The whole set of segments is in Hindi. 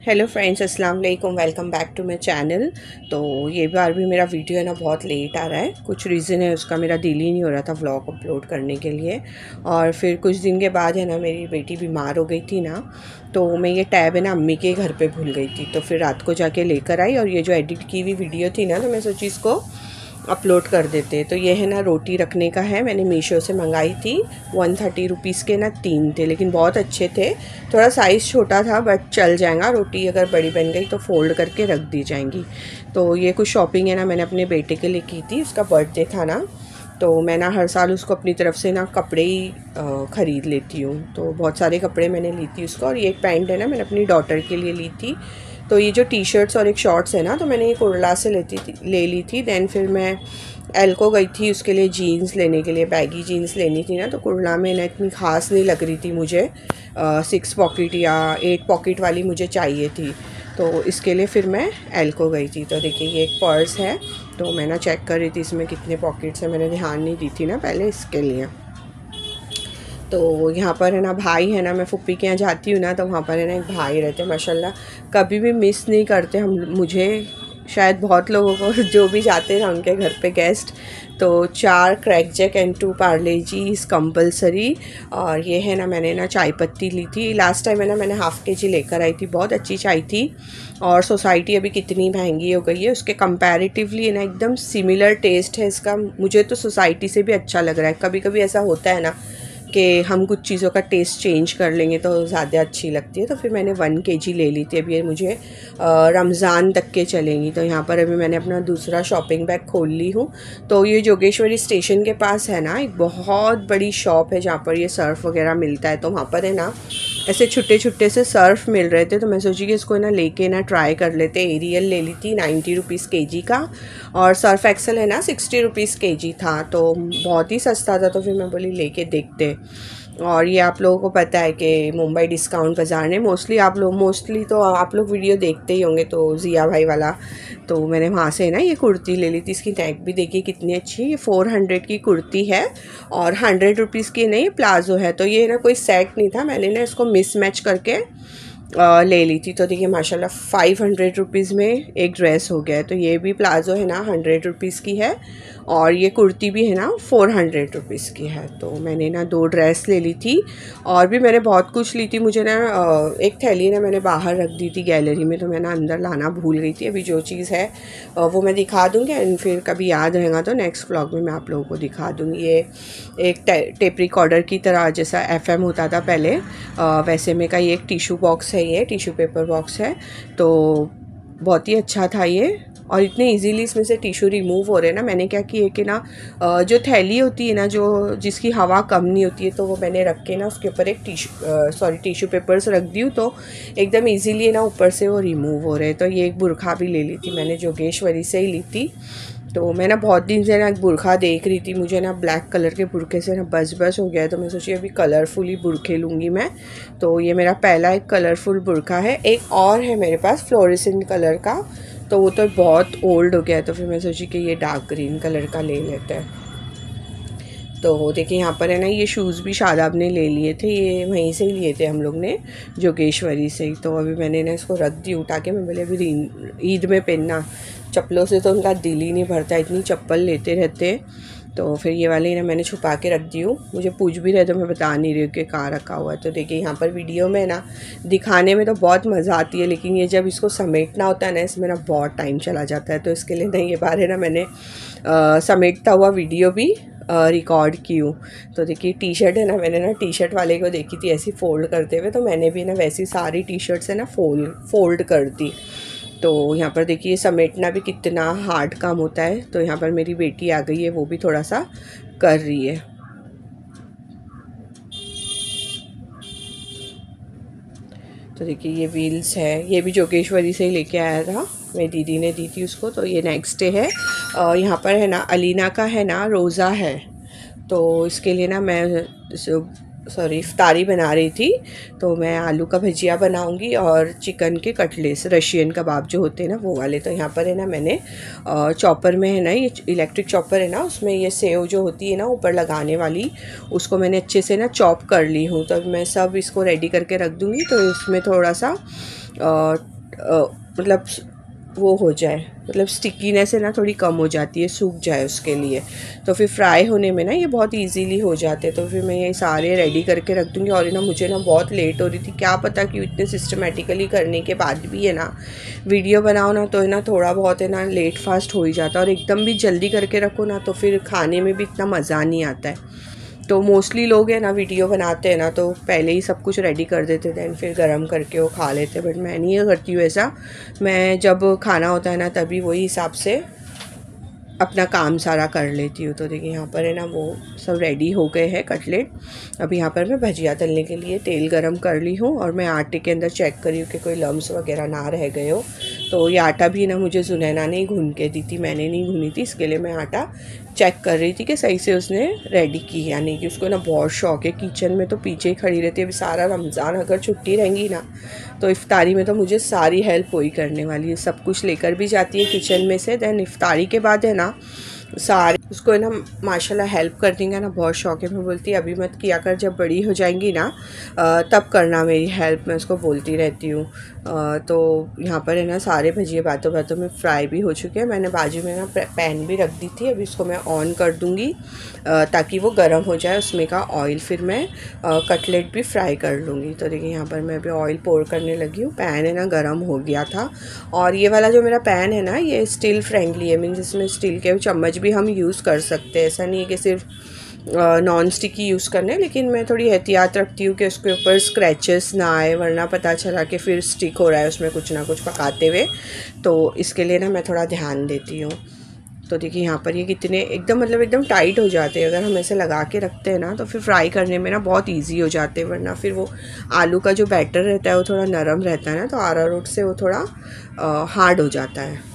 हेलो फ्रेंड्स, अस्सलाम वालेकुम। Welcome back to my channel. तो ये बार भी मेरा वीडियो है ना बहुत लेट आ रहा है। कुछ रीज़न है उसका, मेरा दिल ही नहीं हो रहा था व्लॉग अपलोड करने के लिए। और फिर कुछ दिन के बाद है ना मेरी बेटी बीमार हो गई थी ना, तो मैं ये टैब है ना अम्मी के घर पे भूल गई थी। तो फिर रात को जाके लेकर आई और ये जो एडिट की हुई वीडियो थी ना, तो मैं सोची इसको अपलोड कर देते। तो ये है ना रोटी रखने का है, मैंने मीशो से मंगाई थी। 130 रुपीज़ के ना 3 थे, लेकिन बहुत अच्छे थे। थोड़ा साइज़ छोटा था बट चल जाएगा। रोटी अगर बड़ी बन गई तो फ़ोल्ड करके रख दी जाएंगी। तो ये कुछ शॉपिंग है ना मैंने अपने बेटे के लिए की थी, उसका बर्थडे था ना। तो मैं ना हर साल उसको अपनी तरफ से ना कपड़े ही ख़रीद लेती हूँ। तो बहुत सारे कपड़े मैंने ली थी उसको। और ये एक पैंट है ना मैंने अपनी डॉटर के लिए ली थी। तो ये जो टी शर्ट्स और एक शॉर्ट्स है ना, तो मैंने ये कुर्ला से ले ली थी। देन फिर मैं एल को गई थी उसके लिए जीन्स लेने के लिए, बैगी जीन्स लेनी थी ना। तो कुर्ला में ना इतनी ख़ास नहीं लग रही थी मुझे, 6 पॉकेट या 8 पॉकेट वाली मुझे चाहिए थी। तो इसके लिए फिर मैं एल को गई थी। तो देखिए ये एक पर्स है। तो मैं ना चेक कर रही थी इसमें कितने पॉकेट्स हैं, मैंने ध्यान नहीं दी थी ना पहले, इसके लिए। तो यहाँ पर है ना भाई है ना, मैं फुप्पी के यहाँ जाती हूँ ना, तो वहाँ पर है ना एक भाई रहते हैं माशाल्लाह, कभी भी मिस नहीं करते हम मुझे। शायद बहुत लोगों को जो भी जाते हैं ना उनके घर पे गेस्ट, तो 4 क्रैक जैक एंड 2 पार्ले जी इज़ कम्पलसरी। और ये है ना मैंने ना चाय पत्ती ली थी लास्ट टाइम है ना, मैंने हाफ़ केजी लेकर आई थी, बहुत अच्छी चाय थी। और सोसाइटी अभी कितनी महंगी हो गई है, उसके कंपैरेटिवली है ना एकदम सिमिलर टेस्ट है इसका। मुझे तो सोसाइटी से भी अच्छा लग रहा है। कभी कभी ऐसा होता है ना कि हम कुछ चीज़ों का टेस्ट चेंज कर लेंगे तो ज़्यादा अच्छी लगती है। तो फिर मैंने 1 केजी ले ली थी। अभी ये मुझे रमज़ान तक के चलेंगी। तो यहाँ पर अभी मैंने अपना दूसरा शॉपिंग बैग खोल ली हूँ। तो ये जोगेश्वरी स्टेशन के पास है ना एक बहुत बड़ी शॉप है जहाँ पर ये सर्फ़ वगैरह मिलता है। तो वहाँ पर है ना ऐसे छुट्टे छुट्टे से सर्फ़ मिल रहे थे। तो मैं सोची कि इसको ना लेके ना ट्राई कर लेते। एरियल ले ली थी 90 रुपीज़ केजी का, और सर्फ एक्सेल है ना 60 रुपीज़ केजी था। तो बहुत ही सस्ता था, तो फिर मैं बोली लेके देखते। और ये आप लोगों को पता है कि मुंबई डिस्काउंट बाज़ार ने मोस्टली तो आप लोग वीडियो देखते ही होंगे, तो ज़िया भाई वाला। तो मैंने वहाँ से ना ये कुर्ती ले ली थी। इसकी नेक भी देखिए कितनी अच्छी है। ये 400 की कुर्ती है और 100 रुपीज़ की नहीं प्लाज़ो है। तो ये ना कोई सेट नहीं था, मैंने ना इसको मिस मैच करके ले ली थी। तो देखिए माशाल्लाह 500 रुपीज़ में एक ड्रेस हो गया है। तो ये भी प्लाज़ो है ना 100 रुपीज़ की है, और ये कुर्ती भी है ना 400 रुपीज़ की है। तो मैंने ना 2 ड्रेस ले ली थी। और भी मैंने बहुत कुछ ली थी। मुझे ना एक थैली ना मैंने बाहर रख दी थी गैलरी में, तो मैं ना अंदर लाना भूल गई थी। अभी जो चीज़ है वो मैं दिखा दूँगी, एंड फिर कभी याद रहेगा तो नेक्स्ट व्लॉग में मैं आप लोगों को दिखा दूँगी। ये एक टेप रिकॉर्डर की तरह, जैसा FM होता था पहले, वैसे में का ये एक टिशू बॉक्स है, ये टिशू पेपर बॉक्स है। तो बहुत ही अच्छा था ये। और इतने इजीली इसमें से टिशू रिमूव हो रहे हैं ना। मैंने क्या किया कि ना जो थैली होती है ना, जो जिसकी हवा कम नहीं होती है, तो वो मैंने रख के ना उसके ऊपर एक टिशू पेपर्स रख दी हूँ, तो एकदम इजीली ना ऊपर से वो रिमूव हो रहे हैं। तो ये एक बुरखा भी ले ली थी मैंने, जोगेश्वरी से ही ली थी। तो मैं ना बहुत दिन से ना एक बुरखा देख रही थी, मुझे ना ब्लैक कलर के बुरखे से ना बस हो गया है। तो मैं सोची अभी कलरफुली बुरखे लूँगी मैं। तो ये मेरा पहला एक कलरफुल बुरखा है। एक और है मेरे पास फ्लोरेसेंट कलर का, तो वो तो बहुत ओल्ड हो गया है। तो फिर मैं सोची कि ये डार्क ग्रीन कलर का ले लेते हैं। तो देखिए यहाँ पर है ना ये शूज़ भी शादाब ने ले लिए थे, ये वहीं से ही लिए थे हम लोग ने, जोगेश्वरी से ही। तो अभी मैंने ना इसको रख दी उठा के। मैं बोले अभी ईद में पहनना, चप्पलों से तो उनका दिल ही नहीं भरता, इतनी चप्पल लेते रहते। तो फिर ये वाले ना मैंने छुपा के रख दी हूँ। मुझे पूछ भी रहे तो मैं बता नहीं रही हूँ कि कहाँ रखा हुआ है। तो देखिए यहाँ पर वीडियो में ना दिखाने में तो बहुत मज़ा आती है, लेकिन ये जब इसको समेटना होता है ना, इसमें ना बहुत टाइम चला जाता है। तो इसके लिए ना ये बार है ना मैंने समेटता हुआ वीडियो भी रिकॉर्ड की हूँ। तो देखिए टी शर्ट है ना, मैंने ना टी शर्ट वाले को देखी थी ऐसी फ़ोल्ड करते हुए, तो मैंने भी ना वैसी सारी टी शर्ट्स है ना फ़ोल्ड कर दी। तो यहाँ पर देखिए समेटना भी कितना हार्ड काम होता है। तो यहाँ पर मेरी बेटी आ गई है, वो भी थोड़ा सा कर रही है। तो देखिए ये व्हील्स है, ये भी जोगेश्वरी से ही लेके आया था, मेरी दीदी ने दी थी उसको। तो ये नेक्स्ट डे है। यहाँ पर है ना अलीना का है ना रोज़ा है, तो इसके लिए ना मैं इफ्तारी बना रही थी। तो मैं आलू का भजिया बनाऊंगी और चिकन के कटलेट्स, रशियन कबाब जो होते हैं ना वो वाले। तो यहाँ पर है ना मैंने चॉपर में है ना, ये इलेक्ट्रिक चॉपर है ना, उसमें ये सेव जो होती है ना ऊपर लगाने वाली, उसको मैंने अच्छे से ना चॉप कर ली हूँ। तो मैं सब इसको रेडी करके रख दूँगी। तो इसमें थोड़ा सा मतलब वो हो जाए, मतलब स्टिकीनेस है ना थोड़ी कम हो जाती है, सूख जाए उसके लिए। तो फिर फ्राई होने में ना ये बहुत इजीली हो जाते हैं। तो फिर मैं ये सारे रेडी करके रख दूँगी। और ना मुझे ना बहुत लेट हो रही थी, क्या पता कि इतने सिस्टमेटिकली करने के बाद भी है ना वीडियो बनाओ ना तो है ना थोड़ा बहुत है ना लेट फास्ट हो ही जाता है। और एकदम भी जल्दी करके रखो ना तो फिर खाने में भी इतना मज़ा नहीं आता है। तो मोस्टली लोग है ना वीडियो बनाते हैं ना तो पहले ही सब कुछ रेडी कर देते थे फिर गरम करके वो खा लेते। बट मैं नहीं करती हूँ ऐसा। मैं जब खाना होता है ना तभी वही हिसाब से अपना काम सारा कर लेती हूँ। तो देखिए यहाँ पर है ना वो सब रेडी हो गए हैं कटलेट। अब यहाँ पर मैं भजिया तलने के लिए तेल गरम कर ली हूँ और मैं आटे के अंदर चेक करी हूँ कि कोई लम्स वगैरह ना रह गए हो। तो ये आटा भी ना मुझे जुनैना ने ही गूँध के दी थी, मैंने नहीं गूँधी थी। इसके लिए मैं आटा चेक कर रही थी कि सही से उसने रेडी की या नहीं, कि उसको ना बहुत शौक है किचन में, तो पीछे ही खड़ी रहती है। अभी सारा रमज़ान अगर छुट्टी रहेंगी ना तो इफ्तारी में तो मुझे सारी हेल्प वही करने वाली है। सब कुछ लेकर भी जाती है किचन में से। दैन इफ्तारी के बाद है ना सारे उसको है ना माशाल्लाह हेल्प करने का ना बहुत शौक है। मैं बोलती अभी मत किया कर, जब बड़ी हो जाएंगी ना तब करना मेरी हेल्प, मैं उसको बोलती रहती हूँ। तो यहाँ पर है ना सारे भजिए बातों बातों में फ्राई भी हो चुके हैं। मैंने बाजू में ना पैन भी रख दी थी, अभी इसको मैं ऑन कर दूँगी ताकि वो गर्म हो जाए उसमें का ऑयल, फिर मैं कटलेट भी फ्राई कर लूँगी। तो देखिए यहाँ पर मैं अभी ऑयल पोर करने लगी हूँ। पैन है ना गर्म हो गया था। और ये वाला जो मेरा पैन है ना ये स्टील फ्रेंडली है, मीन्स इसमें स्टील के चम्मच भी हम यूज़ कर सकते हैं। ऐसा नहीं है कि सिर्फ नॉन स्टिक ही यूज़ करना है, लेकिन मैं थोड़ी एहतियात रखती हूँ कि उसके ऊपर स्क्रैचेस ना आए, वरना पता चला कि फिर स्टिक हो रहा है उसमें कुछ ना कुछ पकाते हुए। तो इसके लिए ना मैं थोड़ा ध्यान देती हूँ। तो देखिए यहाँ पर ये कितने एकदम मतलब एकदम टाइट हो जाते हैं। अगर हम ऐसे लगा के रखते हैं ना तो फिर फ्राई करने में ना बहुत इजी हो जाते हैं, वरना फिर वो आलू का जो बैटर रहता है वो थोड़ा नरम रहता है ना, तो अरारोट से वो थोड़ा हार्ड हो जाता है।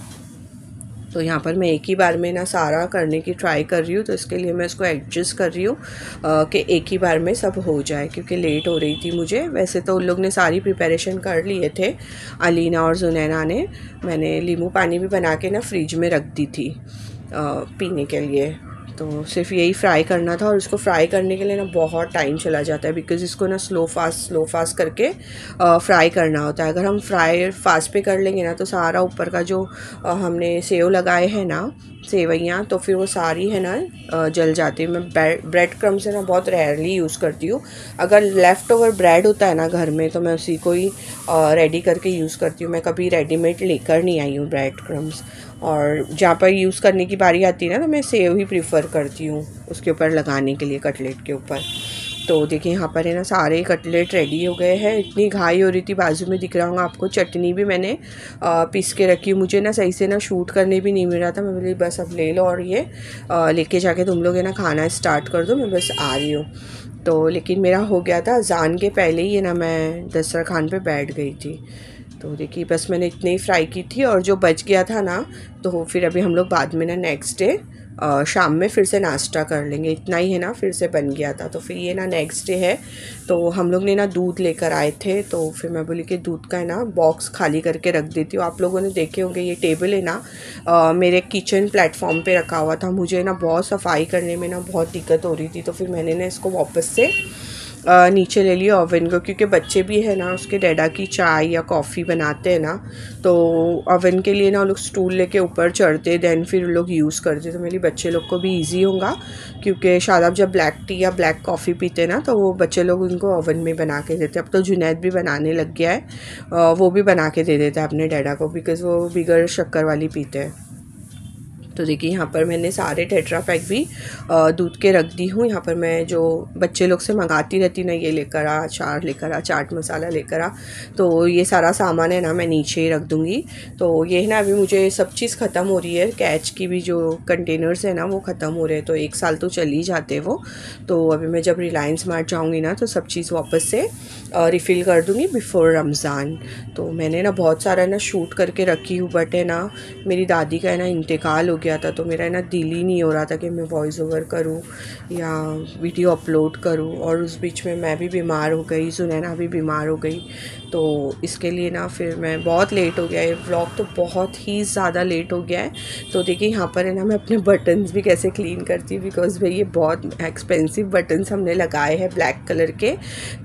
तो यहाँ पर मैं एक ही बार में ना सारा करने की ट्राई कर रही हूँ। तो इसके लिए मैं इसको एडजस्ट कर रही हूँ कि एक ही बार में सब हो जाए, क्योंकि लेट हो रही थी मुझे। वैसे तो उन लोग ने सारी प्रिपरेशन कर लिए थे, अलीना और जुनैना ने। मैंने नींबू पानी भी बना के ना फ्रिज में रख दी थी पीने के लिए। तो सिर्फ यही फ्राई करना था। और इसको फ्राई करने के लिए ना बहुत टाइम चला जाता है, बिकॉज़ इसको ना स्लो फास्ट करके फ्राई करना होता है। अगर हम फ्राई फास्ट पे कर लेंगे ना तो सारा ऊपर का जो हमने सेव लगाए हैं ना सेवैयाँ, तो फिर वो सारी है ना जल जाती है। मैं ब्रेड क्रम से ना बहुत रेयरली यूज़ करती हूँ। अगर लेफ़्ट ओवर ब्रेड होता है ना घर में तो मैं उसी को ही रेडी करके यूज़ करती हूँ। मैं कभी रेडीमेड लेकर नहीं आई हूँ ब्रेड क्रम्स। और जहाँ पर यूज़ करने की बारी आती है ना तो मैं सेव ही प्रीफर करती हूँ उसके ऊपर लगाने के लिए, कटलेट के ऊपर। तो देखिए यहाँ पर है ना सारे कटलेट रेडी हो गए हैं। इतनी घाई हो रही थी, बाजू में दिख रहा होगा आपको चटनी भी मैंने पीस के रखी। मुझे ना सही से ना शूट करने भी नहीं मिल रहा था। मैं बोली बस अब ले लो और ये लेके जाके तुम लोग है ना खाना स्टार्ट कर दो, मैं बस आ रही हूँ। तो लेकिन मेरा हो गया था अज़ान के पहले ही है ना मैं दस्तरखान पे बैठ गई थी। तो देखिए बस मैंने इतने ही फ्राई की थी, और जो बच गया था ना तो फिर अभी हम लोग बाद में ना नेक्स्ट डे शाम में फिर से नाश्ता कर लेंगे। इतना ही है ना फिर से बन गया था। तो फिर ये ना नेक्स्ट डे है, तो हम लोग ने ना दूध लेकर आए थे। तो फिर मैं बोली कि दूध का है ना बॉक्स खाली करके रख देती हूँ। आप लोगों ने देखे होंगे ये टेबल है ना मेरे किचन प्लेटफॉर्म पे रखा हुआ था। मुझे ना बहुत सफाई करने में ना बहुत दिक्कत हो रही थी, तो फिर मैंने ना इसको वापस से नीचे ले लिया ओवन को, क्योंकि बच्चे भी है ना उसके डैडा की चाय या कॉफ़ी बनाते हैं ना, तो ओवन के लिए ना वो लोग स्टूल लेके ऊपर चढ़ते दैन फिर लोग यूज़ करते। तो मेरे बच्चे लोग को भी इजी होगा, क्योंकि शादाब जब ब्लैक टी या ब्लैक कॉफ़ी पीते ना तो वो बच्चे लोग उनको ओवन में बना के देते। अब तो जुनैद भी बनाने लग गया है, वो भी बना के दे देता है अपने डैडा को, बिकॉज़ वो बिगर शक्कर वाली पीते हैं। तो देखिए यहाँ पर मैंने सारे टेट्रा पैक भी दूध के रख दी हूँ। यहाँ पर मैं जो बच्चे लोग से मंगाती रहती ना, ये लेकर आ, अचार लेकर आ, चाट मसाला लेकर आ, तो ये सारा सामान है ना मैं नीचे ही रख दूँगी। तो ये ना अभी मुझे सब चीज़ ख़त्म हो रही है, कैच की भी जो कंटेनर्स है ना वो ख़त्म हो रहे हैं। तो 1 साल तो चल ही जाते हैं वो। तो अभी मैं जब रिलायंस मार्ट जाऊँगी ना तो सब चीज़ वापस से रिफ़िल कर दूँगी बिफ़ोर रमज़ान। तो मैंने ना बहुत सारा ना शूट करके रखी हूँ, बट है ना मेरी दादी का है ना इंतकाल हो गया गया था, तो मेरा ना दिल ही नहीं हो रहा था कि मैं वॉइस ओवर करूँ या वीडियो अपलोड करूँ। और उस बीच में मैं भी बीमार हो गई, सुनैना भी बीमार हो गई, तो इसके लिए ना फिर मैं बहुत लेट हो गया। ये व्लॉग तो बहुत ही ज़्यादा लेट हो गया है। तो देखिए यहाँ पर है ना, मैं अपने बटन्स भी कैसे क्लीन करती हूँ, बिकॉज भाई ये बहुत एक्सपेंसिव बटन्स हमने लगाए हैं ब्लैक कलर के।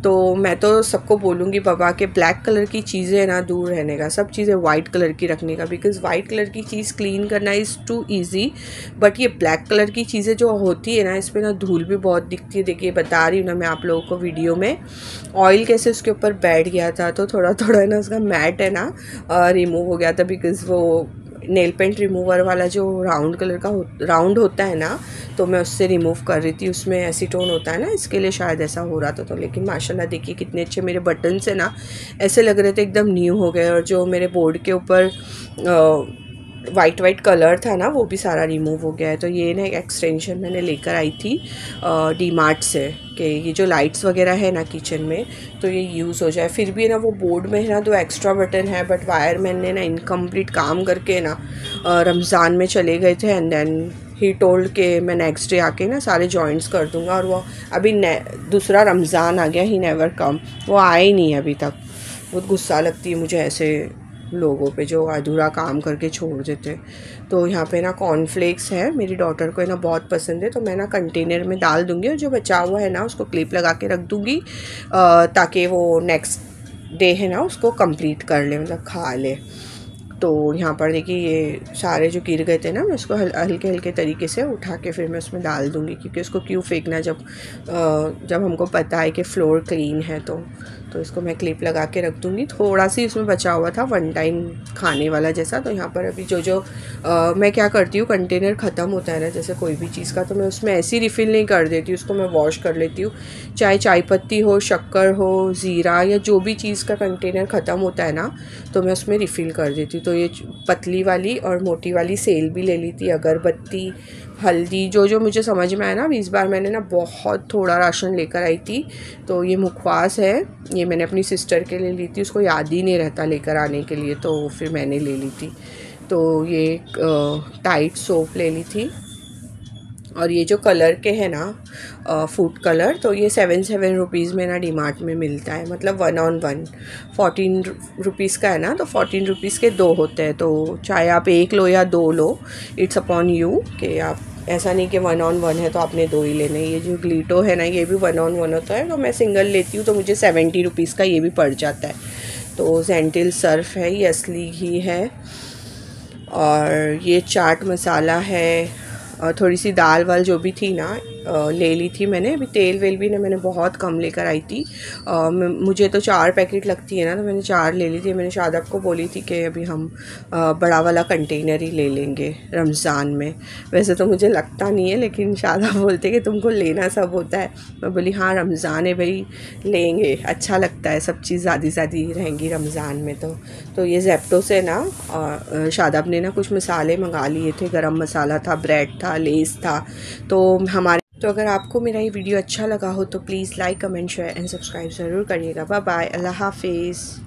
तो मैं तो सबको बोलूँगी पापा के ब्लैक कलर की चीज़ें ना दूर रहने का, सब चीज़ें वाइट कलर की रखने का, बिकॉज वाइट कलर की चीज़ क्लीन करना इज़ टू ईजी। बट ये ब्लैक कलर की चीज़ें जो होती है ना, इस पर ना धूल भी बहुत दिखती है। देखिए बता रही हूँ ना मैं आप लोगों को वीडियो में, ऑयल कैसे उसके ऊपर बैठ गया था, तो थोड़ा थोड़ा ना उसका मैट है ना रिमूव हो गया था, बिकॉज वो नेल पेंट रिमूवर वाला जो राउंड कलर का राउंड होता है ना, तो मैं उससे रिमूव कर रही थी, उसमें एसीटोन होता है ना, इसके लिए शायद ऐसा हो रहा था। तो लेकिन माशाल्लाह देखिए कितने अच्छे मेरे बटन्स है ना, ऐसे लग रहे थे एकदम न्यू हो गए। और जो मेरे बोर्ड के ऊपर वाइट कलर था ना, वो भी सारा रिमूव हो गया है। तो ये ना एक एक्सटेंशन मैंने लेकर आई थी डी मार्ट से, कि ये जो लाइट्स वगैरह है ना किचन में, तो ये यूज़ हो जाए। फिर भी ना वो बोर्ड में है ना 2 एक्स्ट्रा बटन है, बट वायर मैन ने ना इनकम्प्लीट काम करके ना रमज़ान में चले गए थे, एंड देन ही टोल्ड के मैं नेक्स्ट डे आके ना सारे जॉइंट्स कर दूँगा। और वो अभी दूसरा रमज़ान आ गया, ही नेवर कम, वो आए ही नहीं अभी तक। बहुत गुस्सा लगती है मुझे ऐसे लोगों पे जो अधूरा काम करके छोड़ देते। तो यहाँ पे ना कॉर्नफ्लेक्स है, मेरी डॉटर को है ना बहुत पसंद है, तो मैं ना कंटेनर में डाल दूँगी, और जो बचा हुआ है ना उसको क्लिप लगा के रख दूँगी, ताकि वो नेक्स्ट डे है ना उसको कंप्लीट कर ले, मतलब खा ले। तो यहाँ पर देखिए ये सारे जो गिर गए थे ना, मैं उसको हल्के हल्के तरीके से उठा के फिर मैं उसमें डाल दूँगी, क्योंकि उसको क्यों फेंकना जब हमको पता है कि फ्लोर क्लीन है। तो इसको मैं क्लिप लगा के रख दूँगी। थोड़ा सी उसमें बचा हुआ था 1 टाइम खाने वाला जैसा। तो यहाँ पर अभी जो मैं क्या करती हूँ, कंटेनर ख़त्म होता है ना जैसे कोई भी चीज़ का, तो मैं उसमें ऐसी रिफ़िल नहीं कर देती, उसको मैं वॉश कर लेती हूँ। चाहे चाय पत्ती हो, शक्कर हो, ज़ीरा, या जो भी चीज़ का कंटेनर ख़त्म होता है ना, तो मैं उसमें रिफ़िल कर देती हूँ। तो ये पतली वाली और मोटी वाली सेल भी ले ली थी, अगरबत्ती, हल्दी, जो मुझे समझ में आया ना। इस बार मैंने ना बहुत थोड़ा राशन लेकर आई थी। तो ये मुखवास है, ये मैंने अपनी सिस्टर के लिए ली थी, उसको याद ही नहीं रहता लेकर आने के लिए, तो फिर मैंने ले ली थी। तो ये टाइट सोप ले ली थी। और ये जो कलर के हैं ना फूड कलर, तो ये 7 रुपीज़ में ना डीमार्ट में मिलता है, मतलब 1 on 1 14 रुपीज़ का है ना, तो 14 रुपीज़ के 2 होते हैं। तो चाहे आप 1 लो या 2 लो, इट्स अपॉन यू, कि आप ऐसा नहीं कि 1 on 1 है तो आपने 2 ही लेने। ये जो ग्लिटो है ना, ये भी 1 on 1 होता है, तो मैं सिंगल लेती हूँ, तो मुझे 70 रुपीज़ का ये भी पड़ जाता है। तो जेंटिल सर्फ है, ये असली घी है। और ये चाट मसाला है, थोड़ी सी दाल वाल जो भी थी ना ले ली थी मैंने। अभी तेल वेल भी ना मैंने बहुत कम लेकर आई थी, मुझे तो 4 पैकेट लगती है ना, तो मैंने 4 ले ली थी। मैंने शादाब को बोली थी कि अभी हम बड़ा वाला कंटेनर ही ले लेंगे रमज़ान में। वैसे तो मुझे लगता नहीं है, लेकिन शादाब बोलते कि तुमको लेना सब होता है। मैं बोली हाँ रमज़ान है भाई, लेंगे, अच्छा लगता है, सब चीज़ ज़्यादा रहेंगी रमज़ान में। तो ये ज़ेप्टो से ना शादाब ने ना कुछ मसाले मंगा लिए थे, गरम मसाला था, ब्रेड था, लेस था। तो अगर आपको मेरा ये वीडियो अच्छा लगा हो तो please like, comment, share and subscribe ज़रूर करिएगा। बाय बाय, अल्लाह हाफिज़।